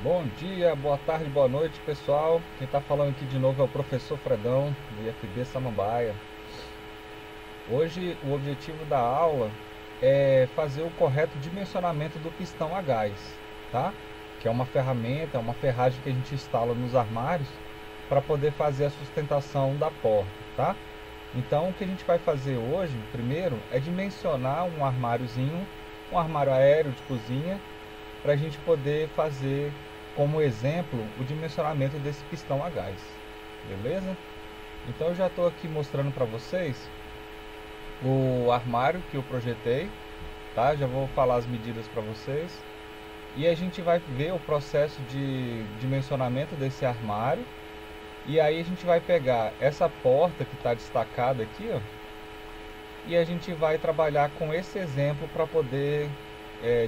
Bom dia, boa tarde, boa noite, pessoal. Quem está falando aqui de novo é o professor Fredão, do IFB Samambaia. Hoje o objetivo da aula é fazer o correto dimensionamento do pistão a gás, tá? Que é uma ferramenta, é uma ferragem que a gente instala nos armários para poder fazer a sustentação da porta, tá? Então o que a gente vai fazer hoje, primeiro, é dimensionar um armáriozinho, um armário aéreo de cozinha, para a gente poder fazer como exemplo o dimensionamento desse pistão a gás, beleza? Então eu já estou aqui mostrando para vocês o armário que eu projetei, tá? Já vou falar as medidas para vocês e a gente vai ver o processo de dimensionamento desse armário. E aí a gente vai pegar essa porta que está destacada aqui, ó, e a gente vai trabalhar com esse exemplo para poder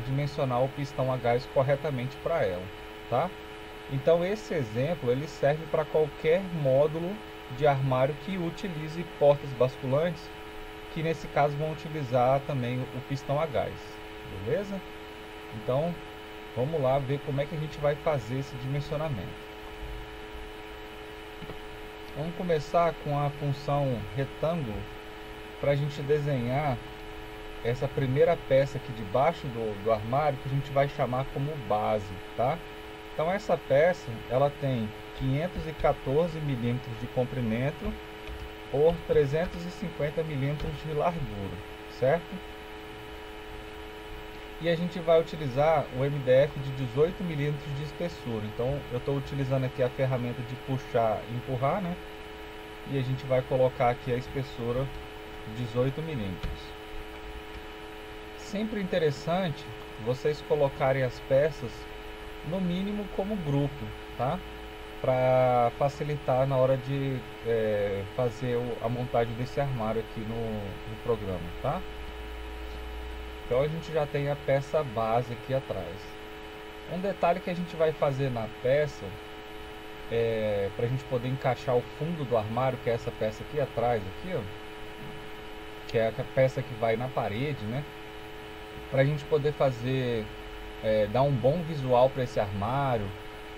dimensionar o pistão a gás corretamente para ela, tá? Então esse exemplo ele serve para qualquer módulo de armário que utilize portas basculantes, que nesse caso vão utilizar também o pistão a gás, beleza? Então vamos lá ver como é que a gente vai fazer esse dimensionamento. Vamos começar com a função retângulo para a gente desenhar essa primeira peça aqui debaixo do armário, que a gente vai chamar como base, tá? Então essa peça ela tem 514 milímetros de comprimento por 350 milímetros de largura, certo? E a gente vai utilizar o MDF de 18 milímetros de espessura. Então eu estou utilizando aqui a ferramenta de puxar e empurrar, né? E a gente vai colocar aqui a espessura 18 milímetros. Sempre interessante vocês colocarem as peças no mínimo como grupo, tá? Para facilitar na hora de fazer a montagem desse armário aqui no programa, tá? Então a gente já tem a peça base aqui atrás. Um detalhe que a gente vai fazer na peça, para a gente poder encaixar o fundo do armário, que é essa peça aqui atrás, aqui, ó, que é a peça que vai na parede, né? Para a gente poder fazer, dar um bom visual para esse armário,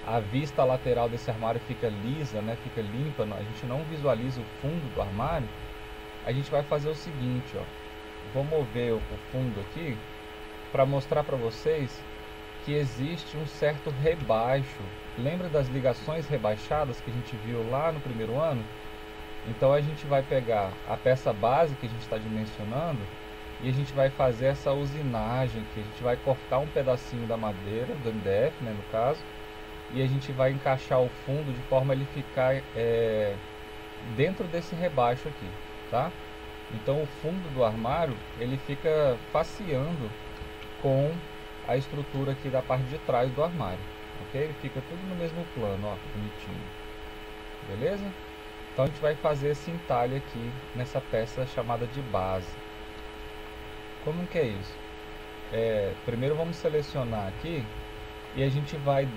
a vista lateral desse armário fica lisa, né? Fica limpa, a gente não visualiza o fundo do armário. A gente vai fazer o seguinte, ó. Vou mover o fundo aqui para mostrar para vocês que existe um certo rebaixo. Lembra das ligações rebaixadas que a gente viu lá no primeiro ano? Então a gente vai pegar a peça base que a gente está dimensionando e a gente vai fazer essa usinagem aqui. A gente vai cortar um pedacinho da madeira, do MDF, né, no caso, e a gente vai encaixar o fundo de forma a ele ficar dentro desse rebaixo aqui, tá? Então o fundo do armário ele fica faceando com a estrutura aqui da parte de trás do armário, ok? Ele fica tudo no mesmo plano, ó, bonitinho, beleza? Então a gente vai fazer esse entalhe aqui nessa peça chamada de base. Como que é isso? Primeiro vamos selecionar aqui e a gente vai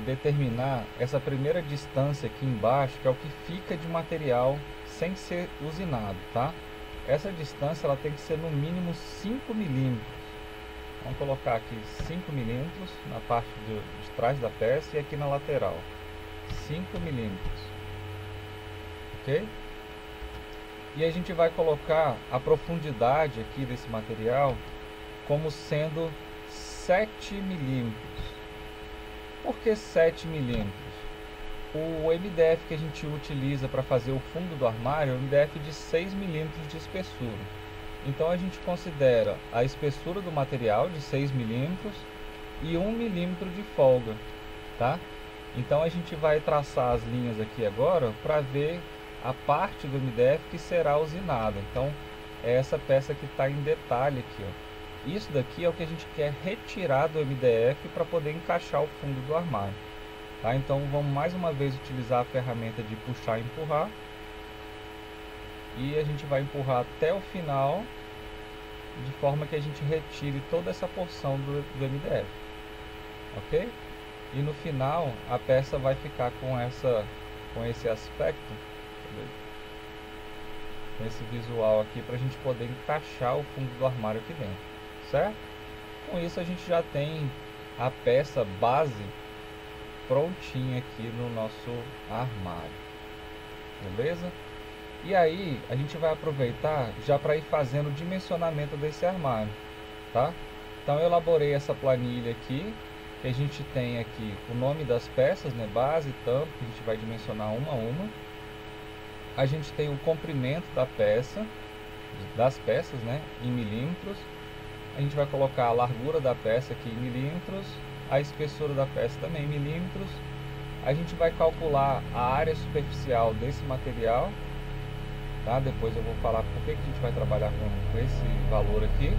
determinar essa primeira distância aqui embaixo, que é o que fica de material sem ser usinado, tá? Essa distância ela tem que ser no mínimo 5 milímetros. Vamos colocar aqui 5 milímetros na parte de trás da peça e aqui na lateral 5 milímetros, ok? E a gente vai colocar a profundidade aqui desse material como sendo 7 milímetros. Por que 7 milímetros? O MDF que a gente utiliza para fazer o fundo do armário é um MDF de 6 milímetros de espessura. Então a gente considera a espessura do material de 6 milímetros e 1 milímetro de folga, tá? Então a gente vai traçar as linhas aqui agora para ver a parte do MDF que será usinada. Então é essa peça que está em detalhe aqui, ó. Isso daqui é o que a gente quer retirar do MDF para poder encaixar o fundo do armário, tá? Então vamos mais uma vez utilizar a ferramenta de puxar e empurrar. E a gente vai empurrar até o final, de forma que a gente retire toda essa porção do MDF, ok? E no final a peça vai ficar com esse aspecto, com esse visual aqui, para a gente poder encaixar o fundo do armário aqui dentro, certo? Com isso a gente já tem a peça base prontinha aqui no nosso armário, beleza? E aí a gente vai aproveitar já para ir fazendo o dimensionamento desse armário, tá? Então eu elaborei essa planilha aqui, que a gente tem aqui o nome das peças, né? Base, tampa, que a gente vai dimensionar uma a uma. A gente tem o comprimento da peça, das peças, né? Em milímetros. A gente vai colocar a largura da peça aqui em milímetros, a espessura da peça também em milímetros. A gente vai calcular a área superficial desse material, tá? Depois eu vou falar por que a gente vai trabalhar com esse valor aqui.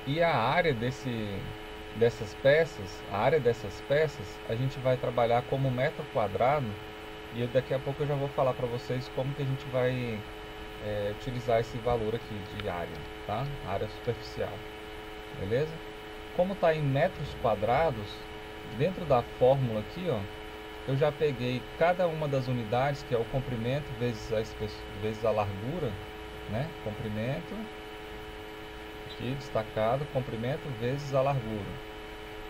E a área dessas peças, a gente vai trabalhar como metro quadrado, e daqui a pouco eu já vou falar para vocês como que a gente vai utilizar esse valor aqui de área, tá? Área superficial, beleza? Como está em metros quadrados, dentro da fórmula aqui, ó, eu já peguei cada uma das unidades, que é o comprimento vezes a largura, né? Comprimento aqui destacado, comprimento vezes a largura.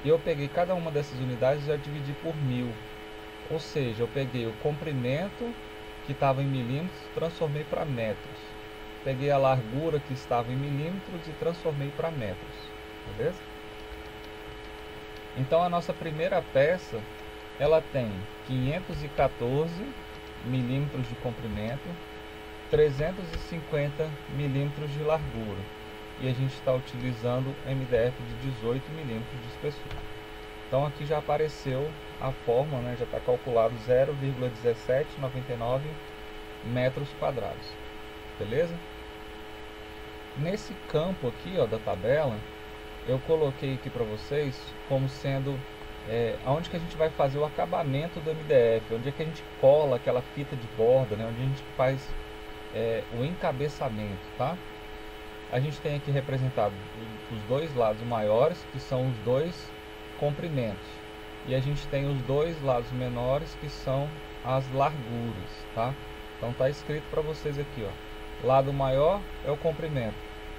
E eu peguei cada uma dessas unidades e já dividi por 1000. Ou seja, eu peguei o comprimento que estava em milímetros, transformei para metros. Peguei a largura que estava em milímetros e transformei para metros. Beleza? Então a nossa primeira peça, ela tem 514 milímetros de comprimento, 350 milímetros de largura. E a gente está utilizando MDF de 18 milímetros de espessura. Então aqui já apareceu a fórmula, né? Já está calculado 0,1799 metros quadrados, beleza? Nesse campo aqui, ó, da tabela, eu coloquei aqui para vocês como sendo onde que a gente vai fazer o acabamento do MDF, onde é que a gente cola aquela fita de borda, né? Onde a gente faz o encabeçamento, tá? A gente tem aqui representado os dois lados maiores, que são os dois comprimentos, e a gente tem os dois lados menores, que são as larguras, tá? Então tá escrito para vocês aqui, ó, lado maior é o comprimento,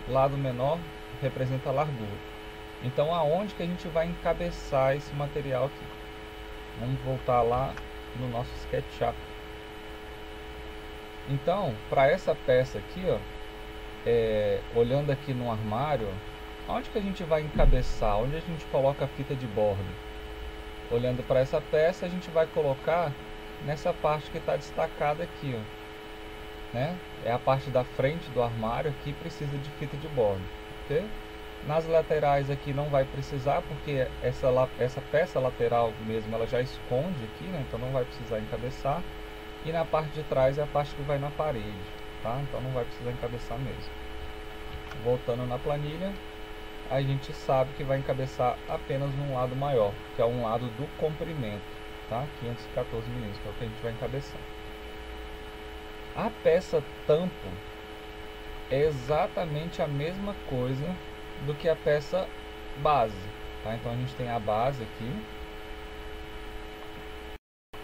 lado menor representa a largura. Então aonde que a gente vai encabeçar esse material aqui? Vamos voltar lá no nosso SketchUp. Então, para essa peça aqui, ó, olhando aqui no armário, onde que a gente vai encabeçar? Onde a gente coloca a fita de borda? Olhando para essa peça, a gente vai colocar nessa parte que está destacada aqui, ó, né? É a parte da frente do armário que precisa de fita de borda, ok? Nas laterais aqui não vai precisar, porque essa peça lateral mesmo, ela já esconde aqui, né? Então não vai precisar encabeçar. E na parte de trás é a parte que vai na parede, tá? Então não vai precisar encabeçar mesmo. Voltando na planilha, a gente sabe que vai encabeçar apenas num lado maior, que é um lado do comprimento, tá? 514 milímetros, que é o que a gente vai encabeçar. A peça tampo é exatamente a mesma coisa do que a peça base, tá? Então a gente tem a base aqui.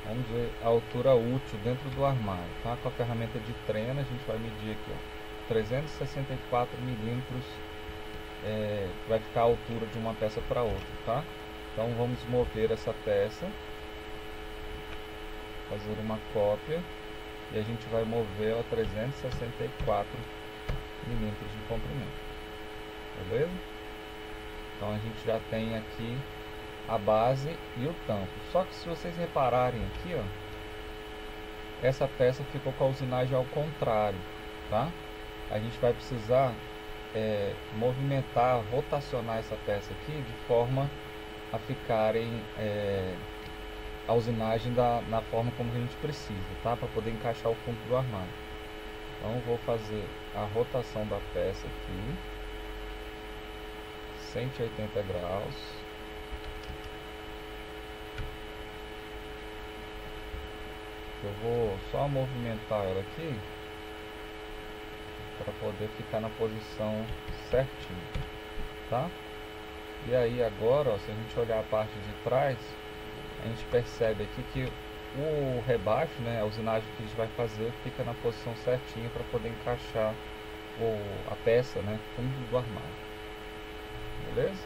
Vamos ver a altura útil dentro do armário, tá? Com a ferramenta de treino a gente vai medir aqui, ó, 364 milímetros, vai ficar a altura de uma peça para outra, tá? Então vamos mover essa peça, fazer uma cópia, e a gente vai mover a 364 milímetros de comprimento, beleza? Então a gente já tem aqui a base e o tampo. Só que se vocês repararem aqui, ó, essa peça ficou com a usinagem ao contrário, tá? A gente vai precisar movimentar, rotacionar essa peça aqui de forma a ficarem a usinagem na forma como a gente precisa, tá? Para poder encaixar o fundo do armário. Então vou fazer a rotação da peça aqui, 180 graus. Eu vou só movimentar ela aqui para poder ficar na posição certinho, tá? E aí agora, ó, se a gente olhar a parte de trás, a gente percebe aqui que o rebaixo, né, a usinagem que a gente vai fazer, fica na posição certinha para poder encaixar a peça, né, fundo do armário. Beleza?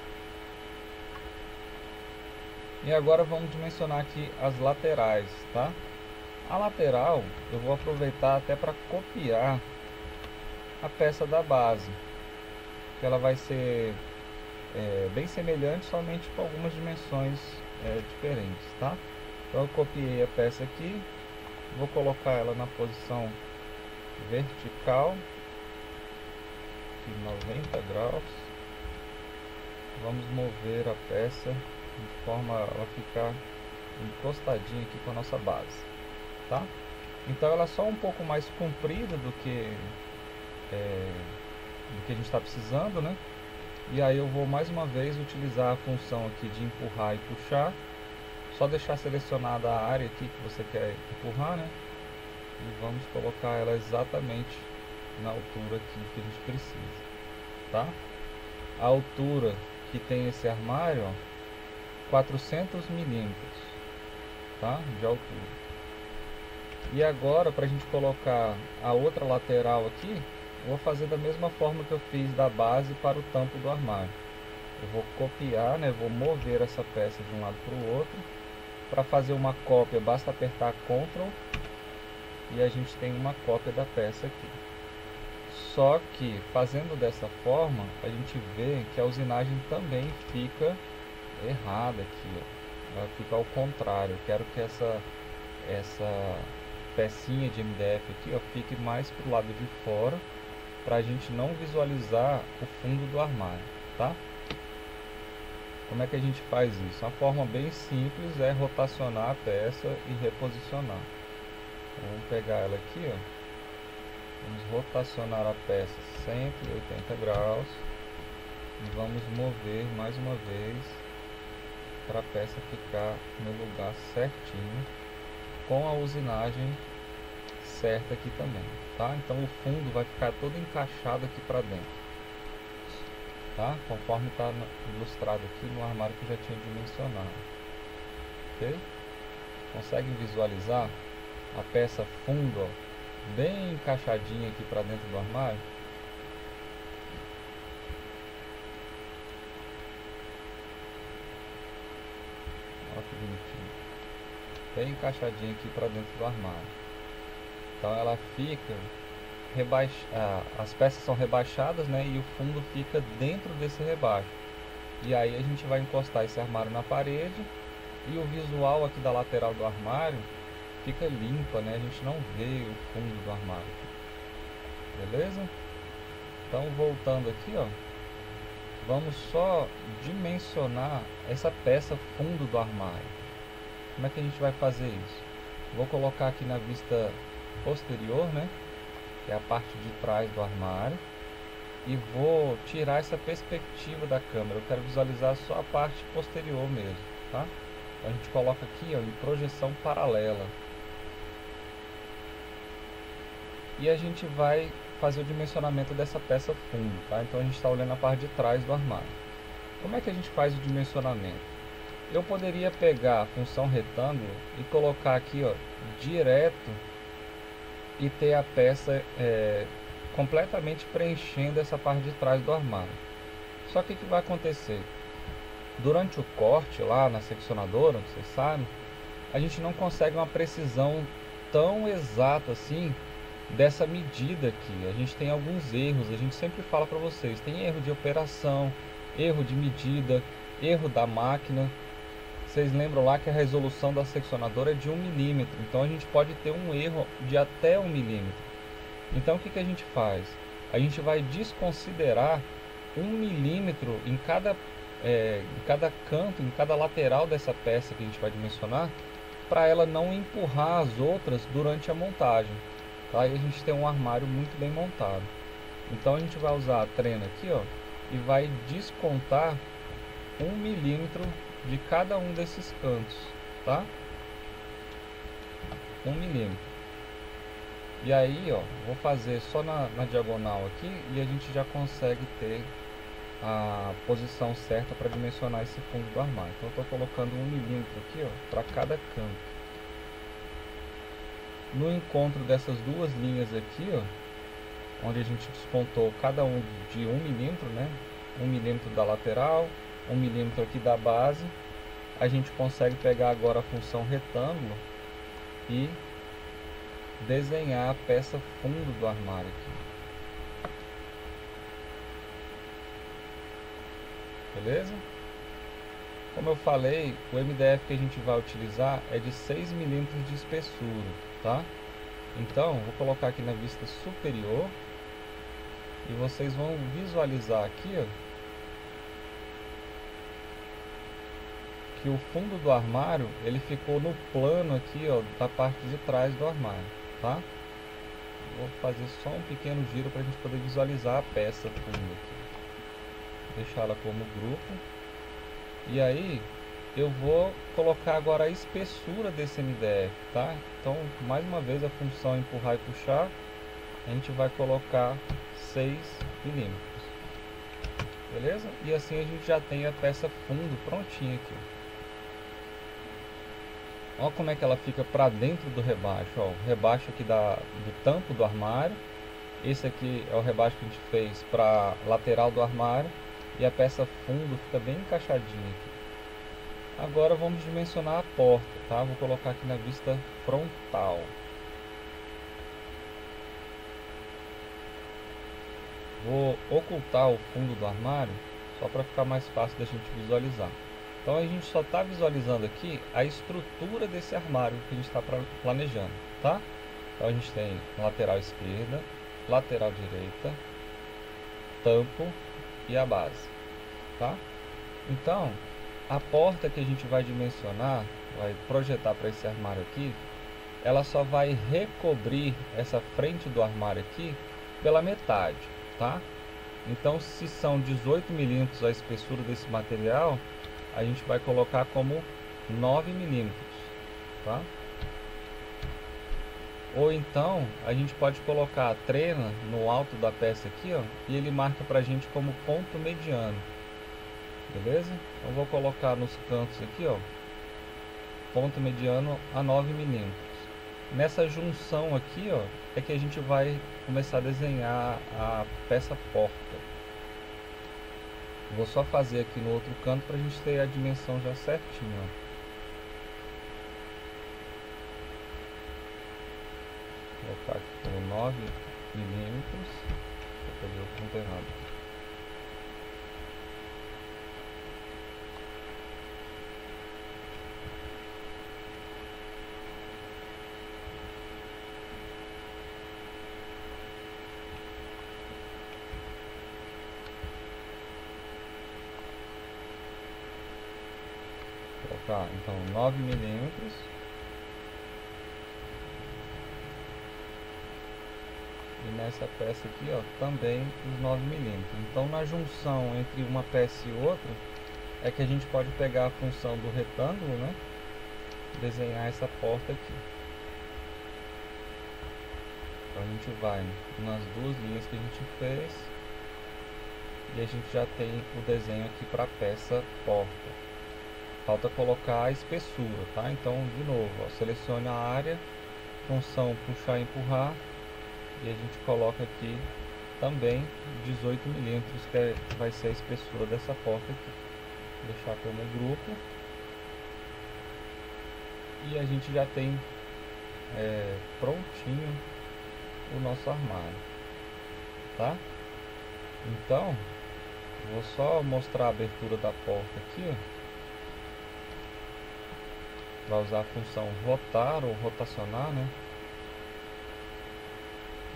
E agora vamos dimensionar aqui as laterais, tá? A lateral eu vou aproveitar até para copiar a peça da base, que ela vai ser bem semelhante, somente com algumas dimensões diferentes, tá? Então eu copiei a peça aqui, vou colocar ela na posição vertical, de 90 graus. Vamos mover a peça de forma a ela ficar encostadinha aqui com a nossa base, tá? Então ela é só um pouco mais comprida do que a gente está precisando, né? E aí eu vou mais uma vez utilizar a função aqui de empurrar e puxar. Só deixar selecionada a área aqui que você quer empurrar, né? E vamos colocar ela exatamente na altura aqui que a gente precisa, tá? A altura que tem esse armário, ó, 400 milímetros, tá? De altura. E agora, para a gente colocar a outra lateral aqui, eu vou fazer da mesma forma que eu fiz da base para o tampo do armário. Eu vou copiar, né? Vou mover essa peça de um lado para o outro. Para fazer uma cópia, basta apertar Ctrl e a gente tem uma cópia da peça aqui. Só que fazendo dessa forma, a gente vê que a usinagem também fica errada aqui, ó. Ela fica ao contrário. Eu quero que essa pecinha de MDF aqui, ó, fique mais para o lado de fora, para a gente não visualizar o fundo do armário, tá? Como é que a gente faz isso? Uma forma bem simples é rotacionar a peça e reposicionar. Então, vamos pegar ela aqui, ó. Vamos rotacionar a peça 180 graus e vamos mover mais uma vez para a peça ficar no lugar certinho, com a usinagem certa aqui também, tá? Então o fundo vai ficar todo encaixado aqui para dentro, tá? Conforme está ilustrado aqui no armário que eu já tinha dimensionado, ok? Consegue visualizar a peça fundo, ó, bem encaixadinha aqui para dentro do armário? Olha que bonitinho, bem encaixadinha aqui para dentro do armário. Então ela fica as peças são rebaixadas, né, e o fundo fica dentro desse rebaixo. E aí a gente vai encostar esse armário na parede e o visual aqui da lateral do armário fica limpa, né? A gente não vê o fundo do armário. Beleza? Então voltando aqui, ó, vamos só dimensionar essa peça fundo do armário. Como é que a gente vai fazer isso? Vou colocar aqui na vista posterior, né, que é a parte de trás do armário, e vou tirar essa perspectiva da câmera. Eu quero visualizar só a parte posterior mesmo, tá? Então a gente coloca aqui, ó, em projeção paralela. E a gente vai fazer o dimensionamento dessa peça fundo, tá? Então a gente está olhando a parte de trás do armário. Como é que a gente faz o dimensionamento? Eu poderia pegar a função retângulo e colocar aqui, ó, direto, e ter a peça completamente preenchendo essa parte de trás do armário. Só que o que vai acontecer? Durante o corte lá na seccionadora, vocês sabem, a gente não consegue uma precisão tão exata assim dessa medida aqui. A gente tem alguns erros, a gente sempre fala para vocês, tem erro de operação, erro de medida, erro da máquina. Vocês lembram lá que a resolução da seccionadora é de 1 milímetro, então a gente pode ter um erro de até 1 milímetro. Então o que a gente faz? A gente vai desconsiderar 1 milímetro em cada canto, em cada lateral dessa peça que a gente vai dimensionar, para ela não empurrar as outras durante a montagem. Aí a gente tem um armário muito bem montado. Então a gente vai usar a trena aqui, ó, e vai descontar 1 milímetro de cada um desses cantos, tá? 1 milímetro. E aí, ó, vou fazer só na diagonal aqui e a gente já consegue ter a posição certa para dimensionar esse fundo do armário. Então eu estou colocando 1 milímetro aqui, ó, para cada canto. no encontro dessas duas linhas aqui, ó, onde a gente despontou cada um de 1 milímetro, né? 1 milímetro da lateral, 1 milímetro aqui da base, a gente consegue pegar agora a função retângulo e desenhar a peça fundo do armário aqui. Beleza? Como eu falei, o MDF que a gente vai utilizar é de 6 milímetros de espessura, tá? Então, vou colocar aqui na vista superior e vocês vão visualizar aqui, ó, que o fundo do armário ele ficou no plano aqui, ó, da parte de trás do armário, tá? Vou fazer só um pequeno giro para a gente poder visualizar a peça fundo aqui. Deixar ela como grupo. E aí eu vou colocar agora a espessura desse MDF, tá? Então, mais uma vez, a função empurrar e puxar, a gente vai colocar 6 milímetros. Beleza? E assim a gente já tem a peça fundo prontinha aqui. Olha como é que ela fica para dentro do rebaixo. Ó, o rebaixo aqui do tampo do armário. Esse aqui é o rebaixo que a gente fez para lateral do armário. E a peça fundo fica bem encaixadinha aqui. Agora vamos dimensionar a porta, tá? Vou colocar aqui na vista frontal. Vou ocultar o fundo do armário, só para ficar mais fácil da gente visualizar. Então a gente só está visualizando aqui a estrutura desse armário que a gente está planejando, tá? Então a gente tem lateral esquerda, lateral direita, tampo e a base, tá? Então a porta que a gente vai dimensionar, vai projetar para esse armário aqui, ela só vai recobrir essa frente do armário aqui pela metade, tá? Então, se são 18 milímetros a espessura desse material, a gente vai colocar como 9 milímetros, tá? Ou então, a gente pode colocar a trena no alto da peça aqui, ó, e ele marca pra gente como ponto mediano. Beleza? Eu vou colocar nos cantos aqui, ó, ponto mediano a 9 milímetros. Nessa junção aqui, ó, é que a gente vai começar a desenhar a peça porta. Vou só fazer aqui no outro canto para a gente ter a dimensão já certinha, ó. Vou colocar aqui como 9 milímetros. Vou fazer o ponto errado. Colocar então 9 milímetros. E nessa peça aqui, ó, também os 9 milímetros. Então, na junção entre uma peça e outra, é que a gente pode pegar a função do retângulo, né? Desenhar essa porta aqui. Então, a gente vai nas duas linhas que a gente fez. E a gente já tem o desenho aqui para a peça porta. Falta colocar a espessura, tá? Então, de novo, ó, selecione a área, função puxar e empurrar. E a gente coloca aqui também 18 milímetros, que vai ser a espessura dessa porta aqui. Vou deixar como grupo. E a gente já tem prontinho o nosso armário, tá? Então, vou só mostrar a abertura da porta aqui, ó. Vai usar a função rotar ou rotacionar, né?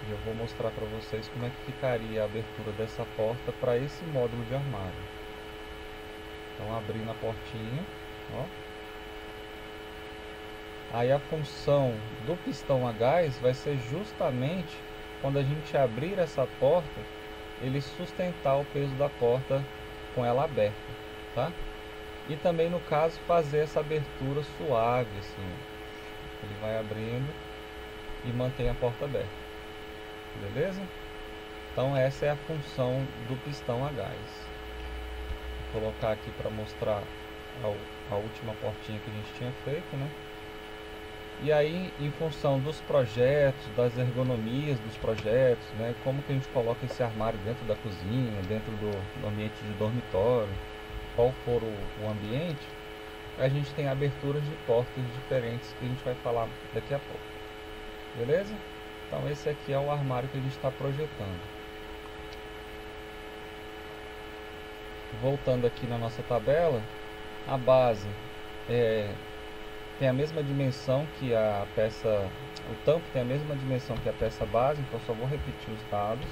E eu vou mostrar para vocês como é que ficaria a abertura dessa porta para esse módulo de armário. Então, abrindo a portinha, ó. Aí a função do pistão a gás vai ser justamente quando a gente abrir essa porta, ele sustentar o peso da porta com ela aberta, tá? E também, no caso, fazer essa abertura suave, assim. Ele vai abrindo e mantém a porta aberta. Beleza? Então essa é a função do pistão a gás. Vou colocar aqui para mostrar a última portinha que a gente tinha feito, né? E aí, em função dos projetos, das ergonomias dos projetos, né, como que a gente coloca esse armário dentro da cozinha, dentro do ambiente de dormitório, qual for o ambiente, a gente tem aberturas de portas diferentes que a gente vai falar daqui a pouco. Beleza? Então esse aqui é o armário que a gente está projetando. Voltando aqui na nossa tabela, a base tem a mesma dimensão que a peça, o tampo tem a mesma dimensão que a peça base, então só vou repetir os dados.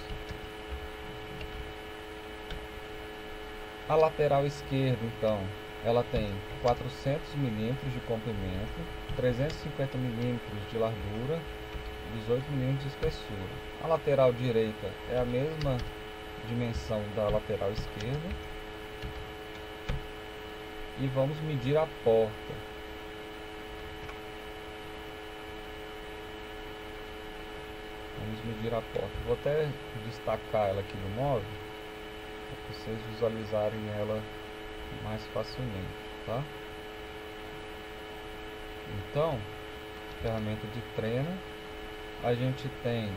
A lateral esquerda, então, ela tem 400 milímetros de comprimento, 350 milímetros de largura, 18 milímetros de espessura. A lateral direita é a mesma dimensão da lateral esquerda. E vamos medir a porta. Vamos medir a porta. Vou até destacar ela aqui no móvel, para vocês visualizarem ela mais facilmente, tá? Então, ferramenta de treino, a gente tem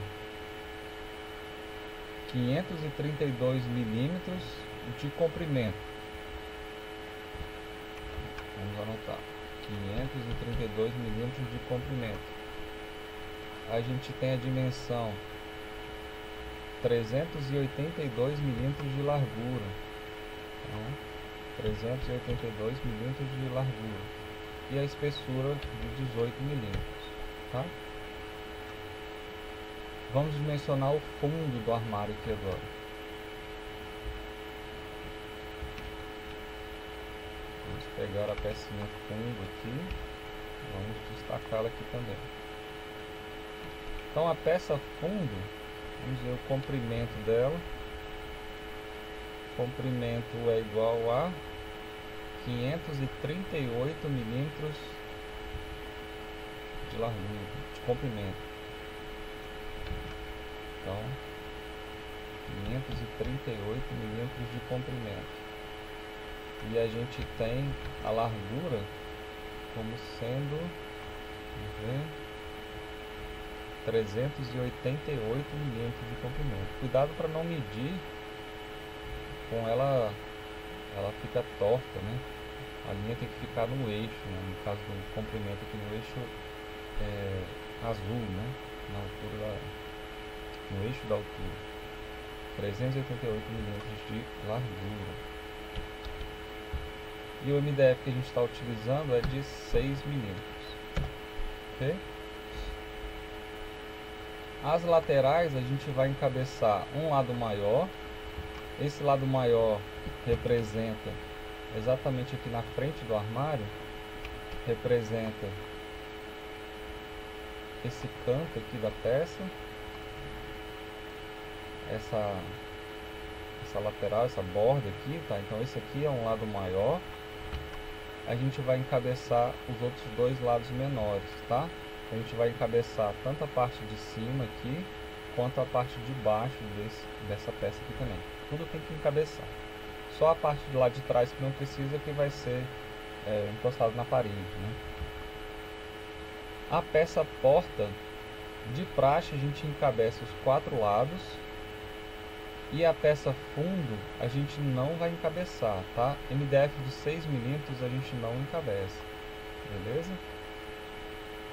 532 milímetros de comprimento. Vamos anotar, 532 milímetros de comprimento. A gente tem a dimensão 382 milímetros de largura. Então, 382 milímetros de largura. E a espessura de 18 milímetros. Tá? Vamos dimensionar o fundo do armário aqui agora. Vamos pegar a pecinha fundo aqui. Vamos destacá-la aqui também. Então a peça fundo, vamos ver o comprimento dela. O comprimento é igual a 538 milímetros de largura, de comprimento. Então, 538 milímetros de comprimento. E a gente tem a largura como sendo, vamos ver, 388 milímetros de comprimento. Cuidado para não medir com ela fica torta, né? A linha tem que ficar no eixo, né? No caso do comprimento aqui no eixo azul, né? Na altura no eixo da altura. 388 milímetros de largura. E o MDF que a gente está utilizando é de 6 milímetros. Ok? As laterais a gente vai encabeçar um lado maior. Esse lado maior representa exatamente aqui na frente do armário, representa esse canto aqui da peça, essa lateral, essa borda aqui, tá? Então esse aqui é um lado maior. A gente vai encabeçar os outros dois lados menores, tá? A gente vai encabeçar tanto a parte de cima aqui, quanto a parte de baixo dessa peça aqui também. Tudo tem que encabeçar. Só a parte do lado de trás que não precisa, que vai ser encostado na parede, né? A peça porta, de praxe, a gente encabeça os 4 lados. E a peça fundo, a gente não vai encabeçar, tá? MDF de 6 milímetros a gente não encabeça, beleza?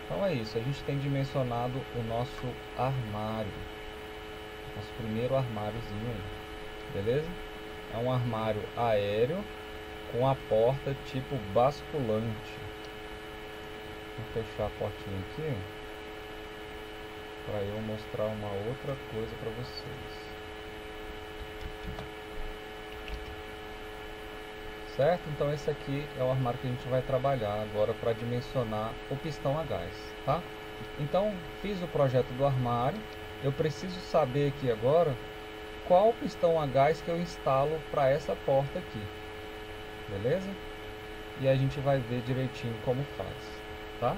Então é isso, a gente tem dimensionado o nosso armário, nosso primeiro armáriozinho aí, beleza? É um armário aéreo com a porta tipo basculante. Vou fechar a portinha aqui para eu mostrar uma outra coisa para vocês. Certo? Então esse aqui é o armário que a gente vai trabalhar agora para dimensionar o pistão a gás, tá? Então fiz o projeto do armário, eu preciso saber aqui agora qual pistão a gás que eu instalo para essa porta aqui, beleza? E a gente vai ver direitinho como faz, tá?